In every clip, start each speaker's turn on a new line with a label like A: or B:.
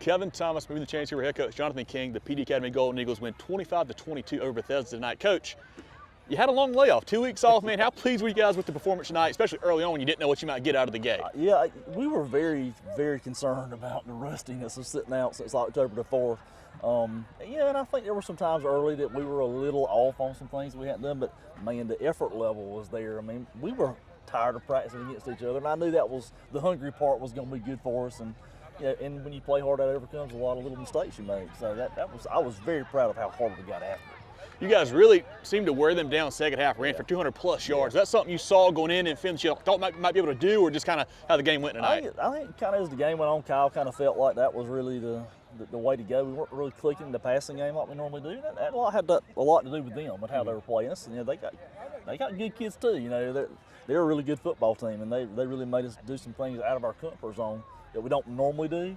A: Kevin Thomas, moving the chains here with head coach Jonathan King. The PD Academy Golden Eagles win 25-22 over Bethesda tonight. Coach, you had a long layoff, 2 weeks off, man. How pleased were you guys with the performance tonight, especially early on when you didn't know what you might get out of the game?
B: Yeah, we were very, very concerned about the rustiness of sitting out since October the 4th. Yeah, and I think there were some times early that we were a little off on some things we hadn't done, but man, the effort level was there. I mean, we were tired of practicing against each other, and I knew that was the hungry part was going to be good for us. And yeah, and when you play hard, that overcomes a lot of little mistakes you make. So I was very proud of how hard we got after it.
A: You guys really seemed to wear them down second half, ran for 200-plus yards. That's something you saw going in and film that you thought might be able to do, or just kind of how the game went tonight?
B: I think kind of as the game went on, Kyle kind of felt like that was really the way to go. We weren't really clicking the passing game like we normally do. That had a lot to do with them and how they were playing us. And you know, they got good kids too. You know, they're a really good football team, and they really made us do some things out of our comfort zone that we don't normally do.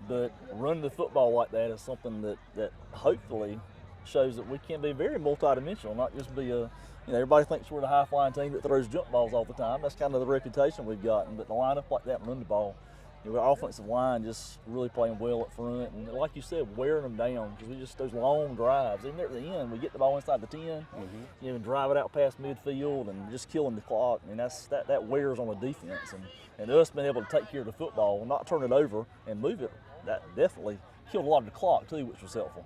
B: But running the football like that is something that hopefully shows that we can be very multidimensional, not just be everybody thinks we're the high-flying team that throws jump balls all the time. That's kind of the reputation we've gotten. But to line up like that and run the ball, our offensive line just really playing well up front. And like you said, wearing them down because we just those long drives. Even at the end, we get the ball inside the 10, and drive it out past midfield and just killing the clock. I mean, that wears on the defense. And us being able to take care of the football and not turn it over and move it, that definitely killed a lot of the clock too, which was helpful.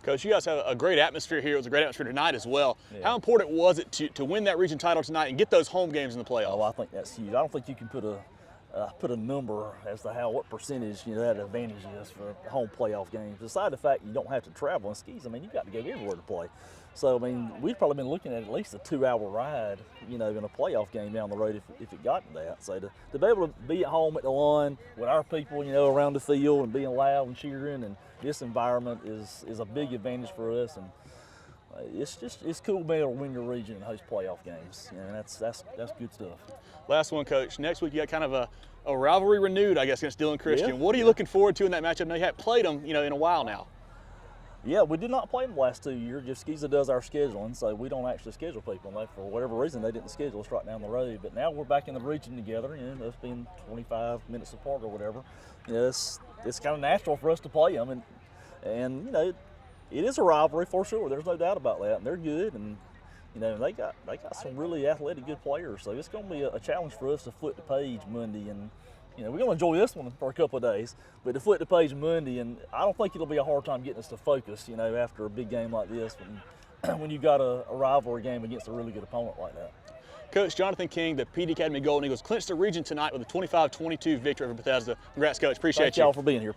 A: Coach, you guys have a great atmosphere here. It was a great atmosphere tonight as well. Yeah. How important was it to win that region title tonight and get those home games in the playoffs?
B: Oh, I think that's huge. I don't think you can put a number as to what percentage that advantage is for home playoff games. Besides the fact you don't have to travel and skis, I mean, you've got to go everywhere to play. So, I mean, we've probably been looking at least a 2-hour ride, in a playoff game down the road if it got to that. So to be able to be at home at the lawn with our people, around the field and being loud and cheering, and this environment is a big advantage for us. And it's cool being able to win your region and host playoff games. And that's good stuff.
A: Last one, Coach. Next week you got kind of a rivalry renewed, I guess, against Dillon Christian.
B: Yeah,
A: what are you looking forward to in that matchup? I know you haven't played them, in a while now.
B: Yeah, we did not play them the last 2 years. Just Giza does our scheduling, so we don't actually schedule people. And for whatever reason, they didn't schedule us right down the road. But now we're back in the region together, us being 25 minutes apart or whatever. It's kind of natural for us to play them. And it is a rivalry for sure. There's no doubt about that. And they're good, and they got some really athletic, good players. So it's going to be a challenge for us to flip the page Monday. And we're going to enjoy this one for a couple of days, but to flip the page Monday, and I don't think it'll be a hard time getting us to focus, after a big game like this when you got a rivalry game against a really good opponent like that.
A: Coach Jonathan King, the PD Academy Golden Eagles clinched the region tonight with a 25-22 victory over Bethesda. Congrats, Coach. Appreciate you.
B: Thank y'all for being here.